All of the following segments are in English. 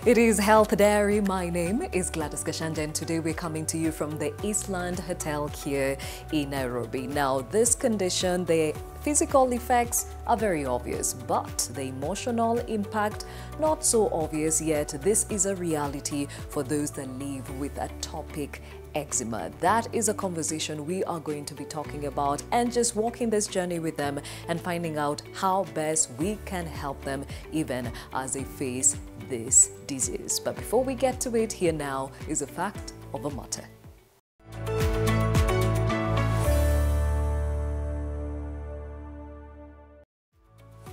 It is Health Diary. My name is Gladys Gashanda, and today we're coming to you from the Eastland Hotel here in Nairobi. Now, this condition, the physical effects are very obvious, but the emotional impact, not so obvious yet. This is a reality for those that live with atopic eczema. That is a conversation we are going to be talking about and just walking this journey with them and finding out how best we can help them even as they face this disease. But before we get to it, here now is a fact of a matter.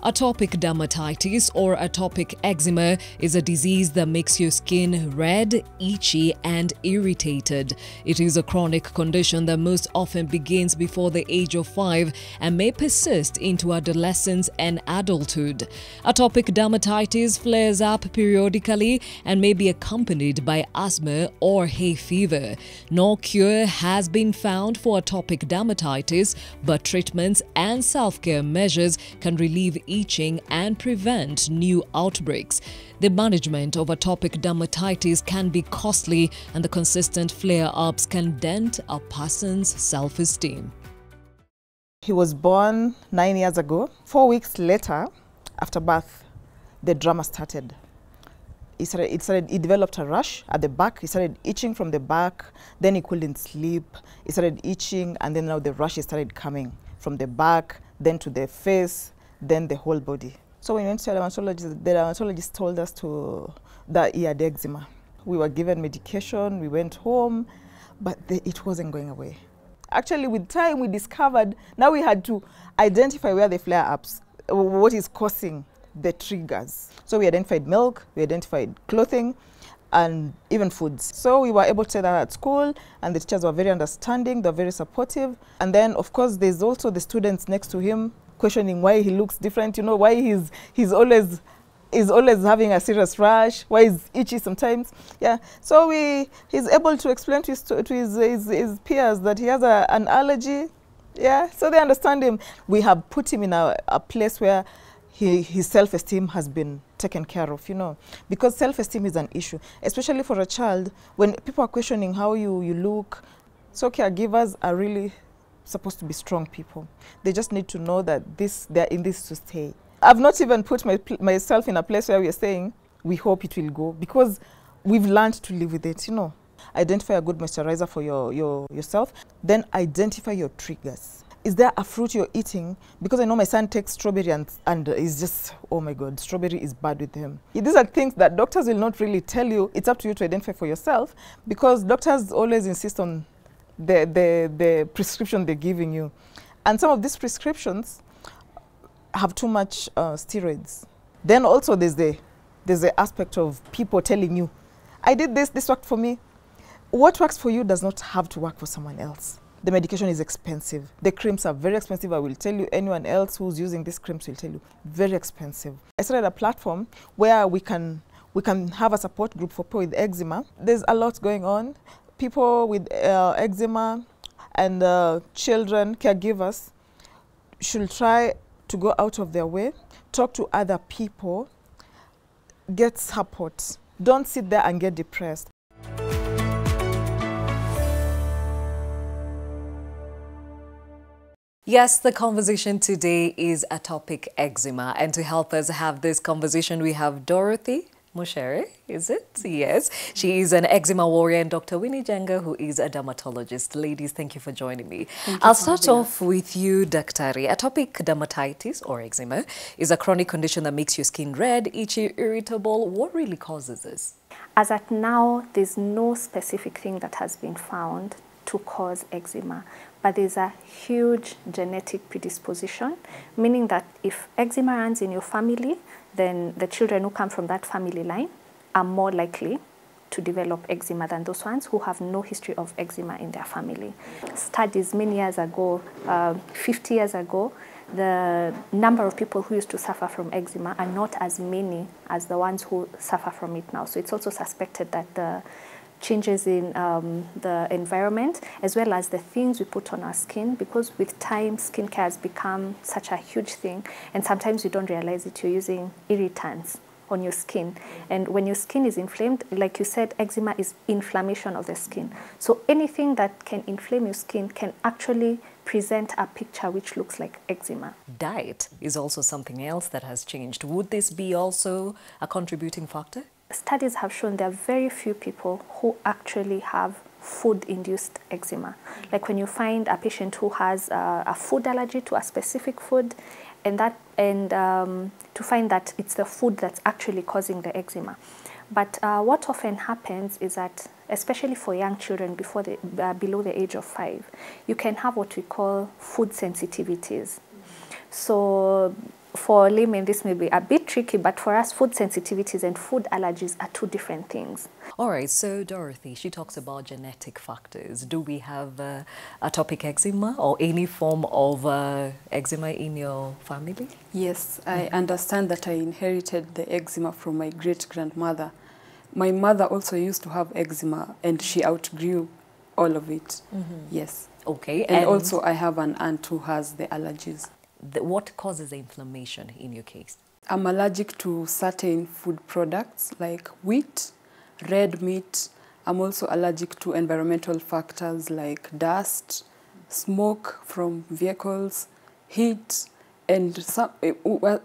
Atopic dermatitis or atopic eczema is a disease that makes your skin red, itchy, and irritated. It is a chronic condition that most often begins before the age of 5 and may persist into adolescence and adulthood. Atopic dermatitis flares up periodically and may be accompanied by asthma or hay fever. No cure has been found for atopic dermatitis, but treatments and self-care measures can relieve itching and prevent new outbreaks. The management of atopic dermatitis can be costly, and the consistent flare-ups can dent a person's self-esteem. He was born 9 years ago. 4 weeks later, after birth, the drama started. He developed a rash at the back. He started itching from the back. Then he couldn't sleep. He started itching, and then now the rash started coming from the back, then to the face, then the whole body. So when we went to the dermatologist told us that he had eczema. We were given medication, we went home, but it wasn't going away. Actually, with time, we discovered, now we had to identify where the flare-ups, what is causing the triggers. So we identified milk, we identified clothing, and even foods. So we were able to say that at school, and the teachers were very understanding, they were very supportive. And then, of course, there's also the students next to him questioning why he looks different, why he's always having a serious rash, why he's itchy sometimes. Yeah, so he's able to explain to his peers that he has an allergy. Yeah, so they understand him. We have put him in a place where his self-esteem has been taken care of, because self-esteem is an issue, especially for a child. When people are questioning how you look, so caregivers are really supposed to be strong people. They just need to know that they're in this to stay. I've not even put myself in a place where we're saying we hope it will go, because we've learned to live with it. Identify a good moisturizer for yourself, then identify your triggers. Is there a fruit you're eating? Because I know my son takes strawberry and he's just, oh my God, strawberry is bad with him. These are things that doctors will not really tell you. It's up to you to identify for yourself, because doctors always insist on the prescription they're giving you. And some of these prescriptions have too much steroids. Then also there's the aspect of people telling you, I did this worked for me. What works for you does not have to work for someone else. The medication is expensive. The creams are very expensive. I will tell you, anyone else who's using these creams will tell you, very expensive. I started a platform where we can have a support group for people with eczema. There's a lot going on. People with eczema and children, caregivers, should try to go out of their way, talk to other people, get support. Don't sit there and get depressed. Yes, the conversation today is atopic eczema, and to help us have this conversation, we have Dorothy Moshere, is it? Yes. She is an eczema warrior, and Dr. Winnie Jenga, who is a dermatologist. Ladies, thank you for joining me. I'll start off with you, Daktari. Atopic dermatitis, or eczema, is a chronic condition that makes your skin red, itchy, irritable. What really causes this? As at now, there's no specific thing that has been found to cause eczema, but there's a huge genetic predisposition, meaning that if eczema runs in your family, then the children who come from that family line are more likely to develop eczema than those ones who have no history of eczema in their family. Studies many years ago, 50 years ago, the number of people who used to suffer from eczema are not as many as the ones who suffer from it now. So it's also suspected that the changes in the environment, as well as the things we put on our skin, because with time, skincare has become such a huge thing, and sometimes you don't realize it, you're using irritants on your skin. And when your skin is inflamed, like you said, eczema is inflammation of the skin. So anything that can inflame your skin can actually present a picture which looks like eczema. Diet is also something else that has changed. Would this be also a contributing factor? Studies have shown there are very few people who actually have food-induced eczema. Like when you find a patient who has a food allergy to a specific food, and to find that it's the food that's actually causing the eczema. But what often happens is that, especially for young children below the age of 5, you can have what we call food sensitivities. So for laymen, this may be a bit tricky, but for us, food sensitivities and food allergies are two different things. All right, so Dorothy, she talks about genetic factors. Do we have atopic eczema or any form of eczema in your family? Yes, I understand that I inherited the eczema from my great-grandmother. My mother also used to have eczema and she outgrew all of it. Yes. Okay. And also I have an aunt who has the allergies. What causes the inflammation in your case? I'm allergic to certain food products like wheat, red meat. I'm also allergic to environmental factors like dust, smoke from vehicles, heat, and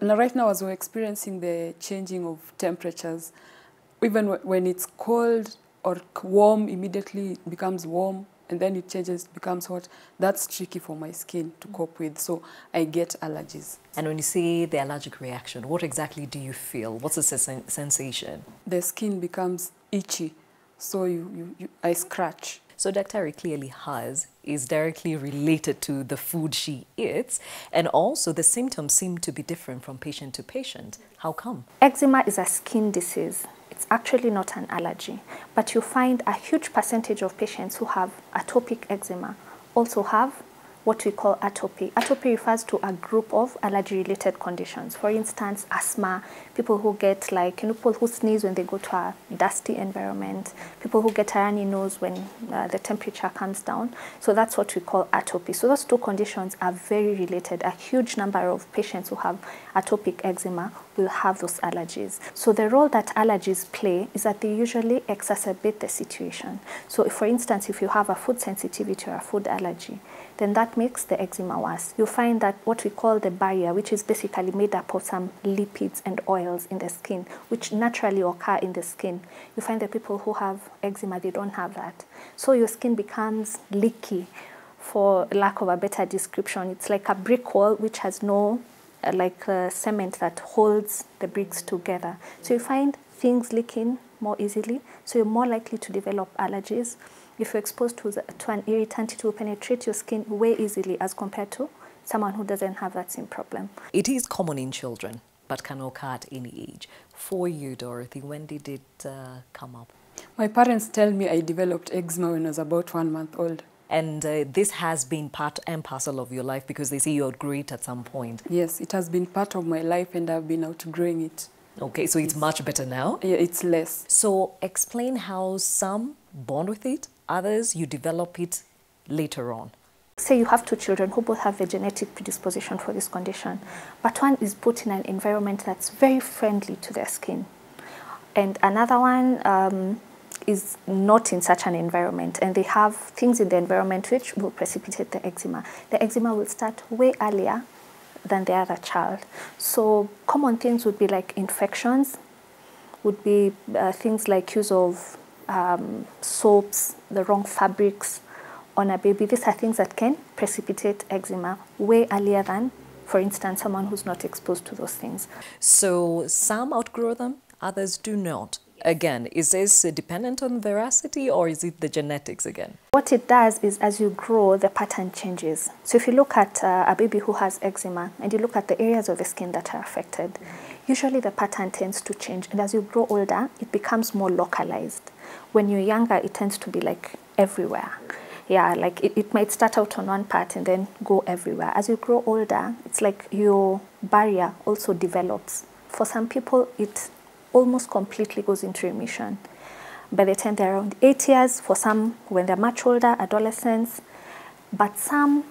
right now as we're experiencing the changing of temperatures, even when it's cold or warm, immediately it becomes warm, and then it changes, becomes hot. That's tricky for my skin to cope with, so I get allergies. And when you say the allergic reaction, what exactly do you feel? What's the sensation? The skin becomes itchy, so I scratch. So Dr. clearly is directly related to the food she eats, and also the symptoms seem to be different from patient to patient. How come? Eczema is a skin disease. It's actually not an allergy, but you find a huge percentage of patients who have atopic eczema also have what we call atopy. Atopy refers to a group of allergy-related conditions. For instance, asthma, people who get people who sneeze when they go to a dusty environment, people who get a runny nose when the temperature comes down. So that's what we call atopy. So those two conditions are very related. A huge number of patients who have atopic eczema will have those allergies. So the role that allergies play is that they usually exacerbate the situation. So if, for instance, if you have a food sensitivity or a food allergy, then that makes the eczema worse. You'll find that what we call the barrier, which is basically made up of some lipids and oils in the skin, which naturally occur in the skin. You find that people who have eczema, they don't have that. So your skin becomes leaky, for lack of a better description. It's like a brick wall which has no cement that holds the bricks together. So you find things leaking more easily, so you're more likely to develop allergies. If you're exposed to an irritant, it will penetrate your skin way easily as compared to someone who doesn't have that same problem. It is common in children, but can occur at any age. For you, Dorothy, when did it come up? My parents tell me I developed eczema when I was about 1 month old. And this has been part and parcel of your life because they say you outgrew it at some point. Yes, it has been part of my life and I've been outgrowing it. Okay, so it's much better now? Yeah, it's less. So explain how some born with it, others you develop it later on. Say you have 2 children who both have a genetic predisposition for this condition, but one is put in an environment that's very friendly to their skin, and another one is not in such an environment, and they have things in the environment which will precipitate the eczema. The eczema will start way earlier than the other child. So common things would be like infections, would be things like use of soaps, the wrong fabrics on a baby. These are things that can precipitate eczema way earlier than, for instance, someone who's not exposed to those things. So some outgrow them, others do not. Again, is this dependent on veracity or is it the genetics again? What it does is as you grow, the pattern changes. So if you look at a baby who has eczema and you look at the areas of the skin that are affected, usually the pattern tends to change. And as you grow older, it becomes more localized. When you're younger, it tends to be like everywhere. Yeah, like it might start out on one part and then go everywhere. As you grow older, it's like your barrier also develops. For some people, it almost completely goes into remission by the time they're around 8 years. For some, when they're much older, adolescents, But some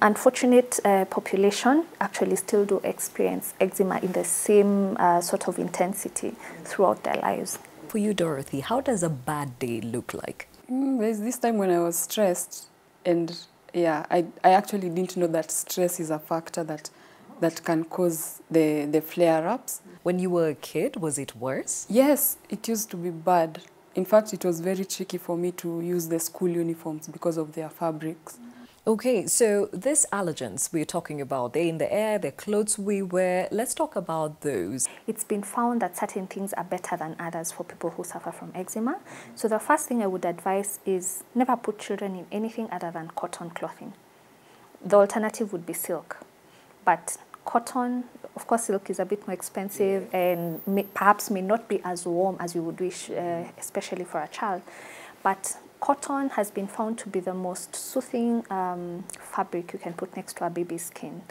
unfortunate population actually still do experience eczema in the same sort of intensity throughout their lives. For you, Dorothy, how does a bad day look like? There's this time when I was stressed, and yeah, I actually didn't know that stress is a factor that can cause the flare-ups. When you were a kid, was it worse? Yes, it used to be bad. In fact, it was very tricky for me to use the school uniforms because of their fabrics. Okay, so these allergens we're talking about, they're in the air, they're clothes we wear. Let's talk about those. It's been found that certain things are better than others for people who suffer from eczema. So the first thing I would advise is never put children in anything other than cotton clothing. The alternative would be silk. But cotton, of course, silk is a bit more expensive and perhaps may not be as warm as you would wish, especially for a child. But cotton has been found to be the most soothing fabric you can put next to a baby's skin.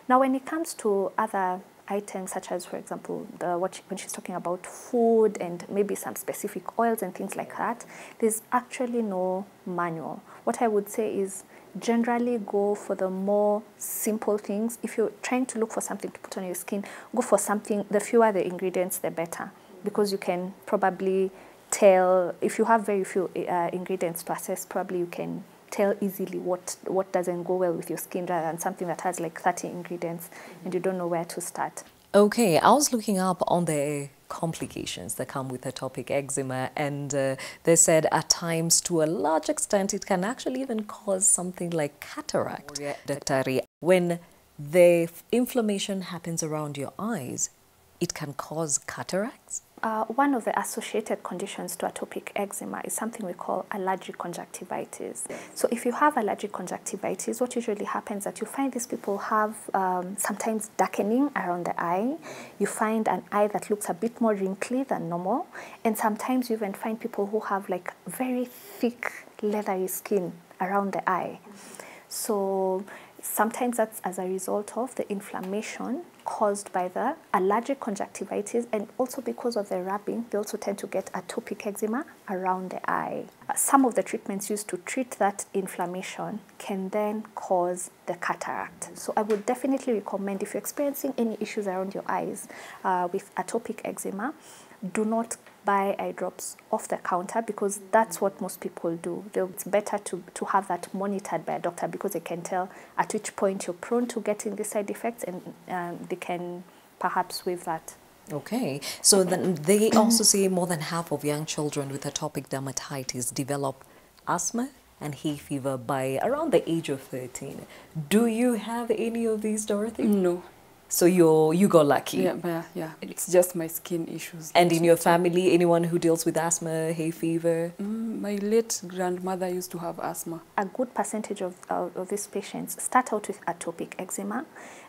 Now, when it comes to other items, such as, for example, when she's talking about food and maybe some specific oils and things like that, there's actually no manual. What I would say is generally go for the more simple things. If you're trying to look for something to put on your skin, go for something, the fewer the ingredients, the better, because you can probably tell, if you have very few ingredients to assess, probably you can tell easily what doesn't go well with your skin rather than something that has like 30 ingredients and you don't know where to start. Okay, I was looking up on the complications that come with atopic eczema, and they said at times, to a large extent, it can actually even cause something like cataract. Daktari, when the inflammation happens around your eyes, it can cause cataracts? One of the associated conditions to atopic eczema is something we call allergic conjunctivitis. So if you have allergic conjunctivitis, what usually happens is that you find these people have sometimes darkening around the eye. You find an eye that looks a bit more wrinkly than normal. And sometimes you even find people who have like very thick, leathery skin around the eye. So sometimes that's as a result of the inflammation caused by the allergic conjunctivitis, and also because of the rubbing, they also tend to get atopic eczema around the eye. Some of the treatments used to treat that inflammation can then cause the cataract. So I would definitely recommend, if you're experiencing any issues around your eyes with atopic eczema, do not buy eye drops off the counter, because that's what most people do. It's better to have that monitored by a doctor, because they can tell at which point you're prone to getting these side effects, and they can perhaps waive that. Okay, so then they also say more than half of young children with atopic dermatitis develop asthma and hay fever by around the age of 13. Do you have any of these, Dorothy? No. So you got lucky. Yeah. It's just my skin issues. And in your family, anyone who deals with asthma, hay fever? My late grandmother used to have asthma. A good percentage of these patients start out with atopic eczema.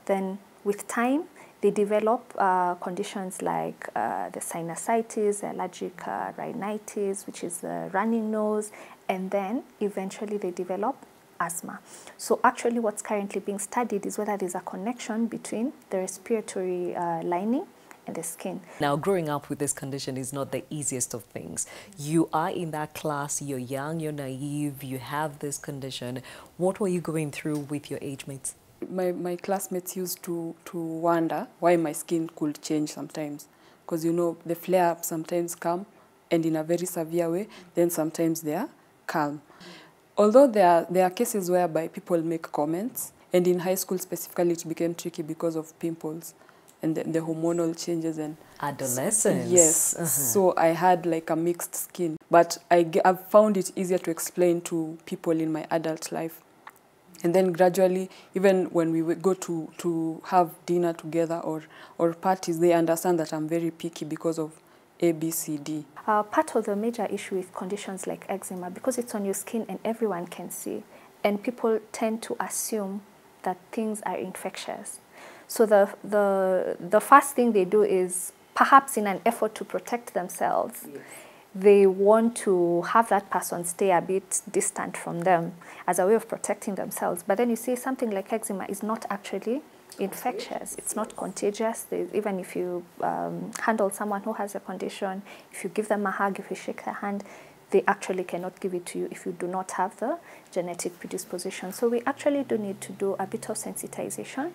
Then with time, they develop conditions like the sinusitis, allergic rhinitis, which is the running nose, and then eventually they develop asthma. So actually what's currently being studied is whether there's a connection between the respiratory lining and the skin. Now, growing up with this condition is not the easiest of things. You are in that class, you're young, you're naive, you have this condition. What were you going through with your age mates? My classmates used to wonder why my skin could change sometimes. Because, you know, the flare-ups sometimes come, and in a very severe way, then sometimes they are calm. Although there are cases whereby people make comments, and in high school specifically it became tricky because of pimples and the hormonal changes and adolescence. Yes, so I had like a mixed skin, but I've found it easier to explain to people in my adult life. And then gradually, even when we would go to have dinner together or parties, they understand that I'm very picky because of A, B, C, D. Part of the major issue with conditions like eczema, because it's on your skin and everyone can see, and people tend to assume that things are infectious. So the first thing they do is, perhaps in an effort to protect themselves, they want to have that person stay a bit distant from them as a way of protecting themselves. But then you see, something like eczema is not actually infectious. It's not contagious. Even if you handle someone who has a condition, if you give them a hug, if you shake their hand, they actually cannot give it to you if you do not have the genetic predisposition. So we actually do need to do a bit of sensitization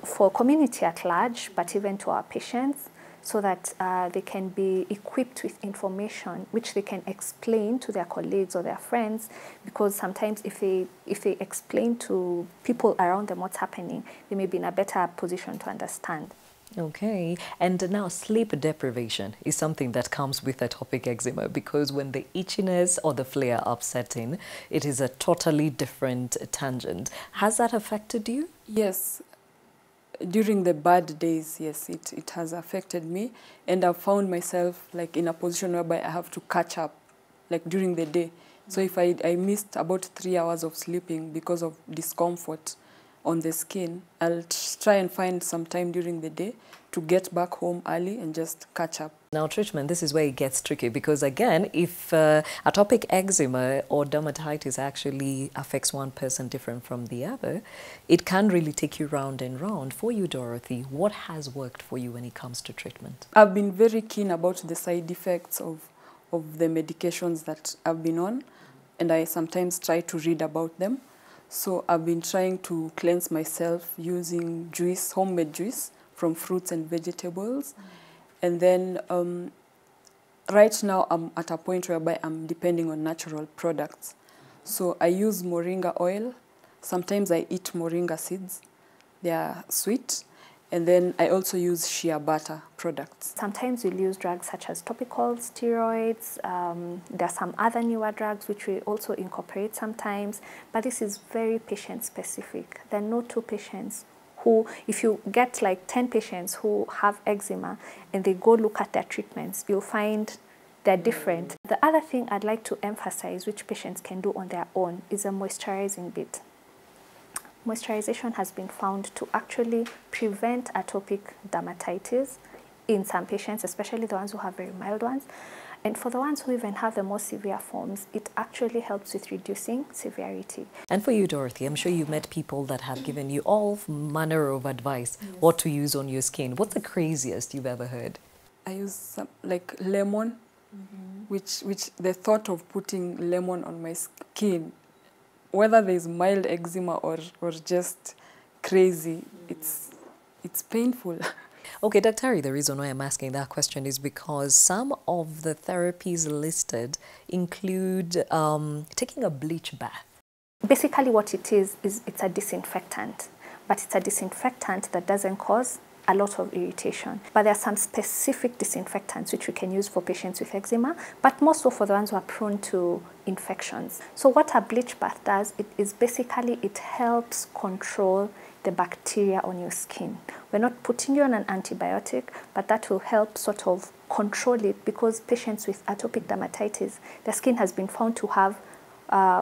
for community at large, but even to our patients, so that they can be equipped with information which they can explain to their colleagues or their friends, because sometimes if they explain to people around them what's happening, they may be in a better position to understand. Okay, and now sleep deprivation is something that comes with atopic eczema, because when the itchiness or the flare-ups set in, it is a totally different tangent. Has that affected you? Yes. During the bad days, yes, it has affected me, and I've found myself like in a position whereby I have to catch up like during the day. So if I missed about 3 hours of sleeping because of discomfort on the skin, I'll try and find some time during the day to get back home early and just catch up. Now, treatment, this is where it gets tricky, because again, if atopic eczema or dermatitis actually affects one person different from the other, it can really take you round and round. For you, Dorothy, what has worked for you when it comes to treatment? I've been very keen about the side effects of the medications that I've been on, and I sometimes try to read about them. So I've been trying to cleanse myself using juice, homemade juice from fruits and vegetables. And then right now I'm at a point whereby I'm depending on natural products. So I use moringa oil. Sometimes I eat moringa seeds. They are sweet. And then I also use shea butter products. Sometimes we'll use drugs such as topical steroids. There are some other newer drugs which we also incorporate sometimes, but this is very patient specific. There are no two patients who, if you get like 10 patients who have eczema and they go look at their treatments, you'll find they're different. The other thing I'd like to emphasize, which patients can do on their own, is a moisturizing bit. Moisturization has been found to actually prevent atopic dermatitis in some patients, especially the ones who have very mild ones. And for the ones who even have the more severe forms, it actually helps with reducing severity. And for you, Dorothy, I'm sure you've met people that have given you all manner of advice, yes, what to use on your skin. What's the craziest you've ever heard? I use some, like lemon, which the thought of putting lemon on my skin, whether there's mild eczema or just crazy, it's painful. Okay, Dr. The reason why I'm asking that question is because some of the therapies listed include taking a bleach bath. Basically what it is it's a disinfectant, but it's a disinfectant that doesn't cause a lot of irritation. But there are some specific disinfectants which we can use for patients with eczema, but more so for the ones who are prone to infections. So what a bleach bath does, it helps control the bacteria on your skin. We're not putting you on an antibiotic, but that will help sort of control it, because patients with atopic dermatitis, their skin has been found to have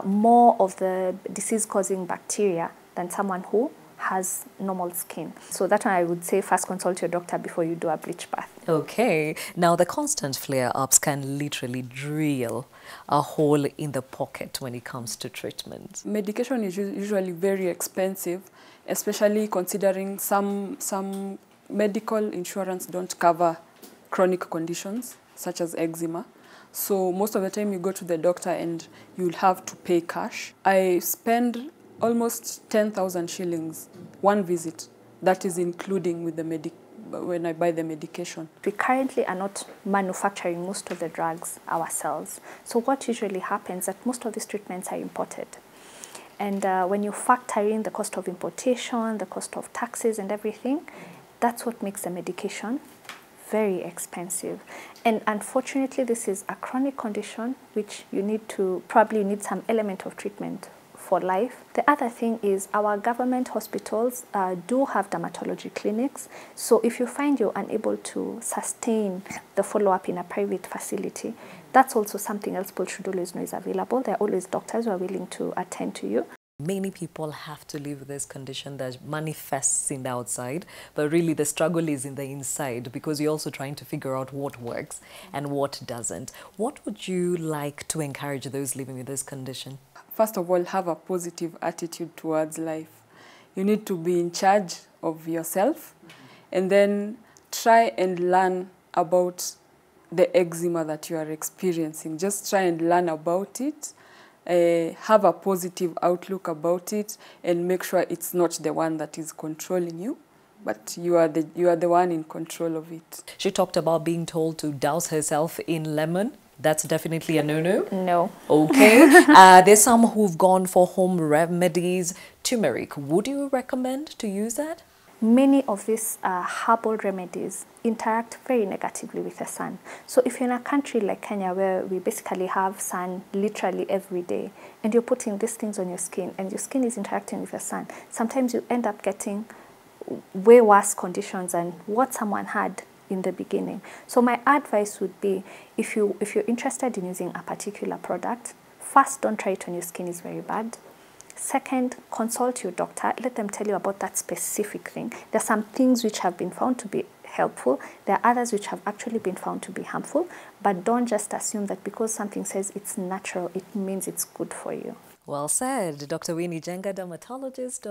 more of the disease-causing bacteria than someone who has normal skin. So that's why I would say first consult your doctor before you do a bleach bath. Okay. Now, the constant flare-ups can literally drill a hole in the pocket when it comes to treatment. Medication is usually very expensive, especially considering some medical insurance don't cover chronic conditions such as eczema. So most of the time you go to the doctor and you'll have to pay cash. I spend almost 10,000 shillings one visit. That is including with the when I buy the medication. We currently are not manufacturing most of the drugs ourselves. So what usually happens is that most of these treatments are imported. And when you factor in the cost of importation, the cost of taxes and everything, that's what makes the medication very expensive. And unfortunately, this is a chronic condition which you probably need some element of treatment for life. The other thing is our government hospitals do have dermatology clinics. So if you find you're unable to sustain the follow-up in a private facility, that's also something else people should always know is available. There are always doctors who are willing to attend to you. Many people have to live with this condition that manifests in the outside, but really the struggle is in the inside, because you're also trying to figure out what works and what doesn't. What would you like to encourage those living with this condition? First of all, have a positive attitude towards life. You need to be in charge of yourself, and then try and learn about the eczema that you are experiencing. Just try and learn about it, have a positive outlook about it, and make sure it's not the one that is controlling you, but you are the one in control of it. She talked about being told to douse herself in lemon. That's definitely a no-no? No. Okay. There's some who've gone for home remedies. Turmeric, would you recommend to use that? Many of these herbal remedies interact very negatively with the sun. So if you're in a country like Kenya where we basically have sun literally every day, and you're putting these things on your skin and your skin is interacting with the sun, sometimes you end up getting way worse conditions than what someone had in the beginning. So my advice would be, if you're interested in using a particular product, first, don't try it on your skin, it's very bad. Second, consult your doctor. Let them tell you about that specific thing. There are some things which have been found to be helpful. There are others which have actually been found to be harmful. But don't just assume that because something says it's natural, it means it's good for you. Well said. Dr. Winnie Jenga, dermatologist,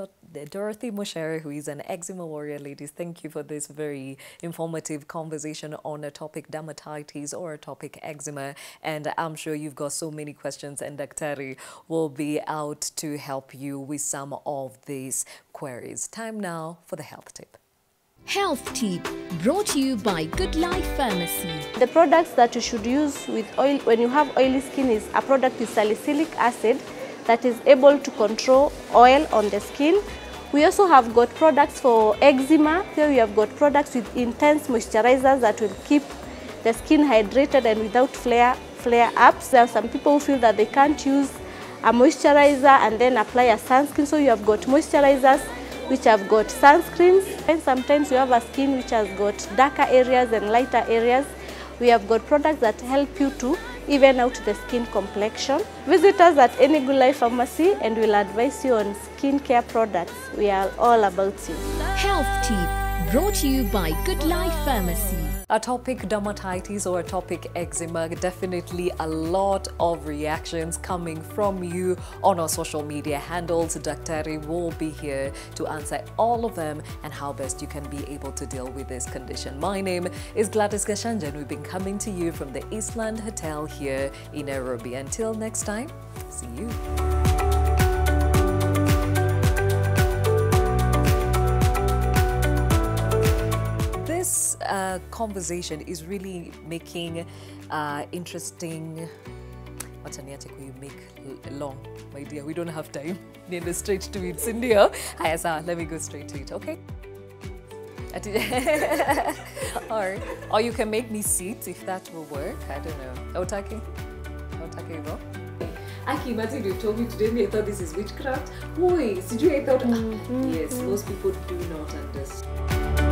Dorothy Moshere, who is an eczema warrior. Ladies, thank you for this very informative conversation on atopic dermatitis or atopic eczema. And I'm sure you've got so many questions, and Daktari will be out to help you with some of these queries. Time now for the health tip. Health tip brought to you by Good Life Pharmacy. The products that you should use with oil when you have oily skin is a product with salicylic acid that is able to control oil on the skin. We also have got products for eczema. Here we have got products with intense moisturizers that will keep the skin hydrated and without flare-ups. There are some people who feel that they can't use a moisturizer and then apply a sunscreen. So you have got moisturizers which have got sunscreens. And sometimes you have a skin which has got darker areas and lighter areas. We have got products that help you to even out the skin complexion. Visit us at any Good Life Pharmacy and we'll advise you on skincare products. We are all about you. Health tip brought to you by Good Life Pharmacy. Atopic dermatitis or atopic eczema, definitely a lot of reactions coming from you on our social media handles. Daktari will be here to answer all of them and how best you can be able to deal with this condition. My name is Gladys Gashanja and we've been coming to you from the Eastland Hotel here in Nairobi. Until next time, see you. This conversation is really making interesting. What's an article you make long, my dear? We don't have time. Need straight to it, Cindy. Let me go straight to it, okay? Or you can make me sit if that will work. I don't know. Otake, bro. Aki, imagine you told me today. I thought this is witchcraft. Wait, did you? I thought yes. Most people do not understand.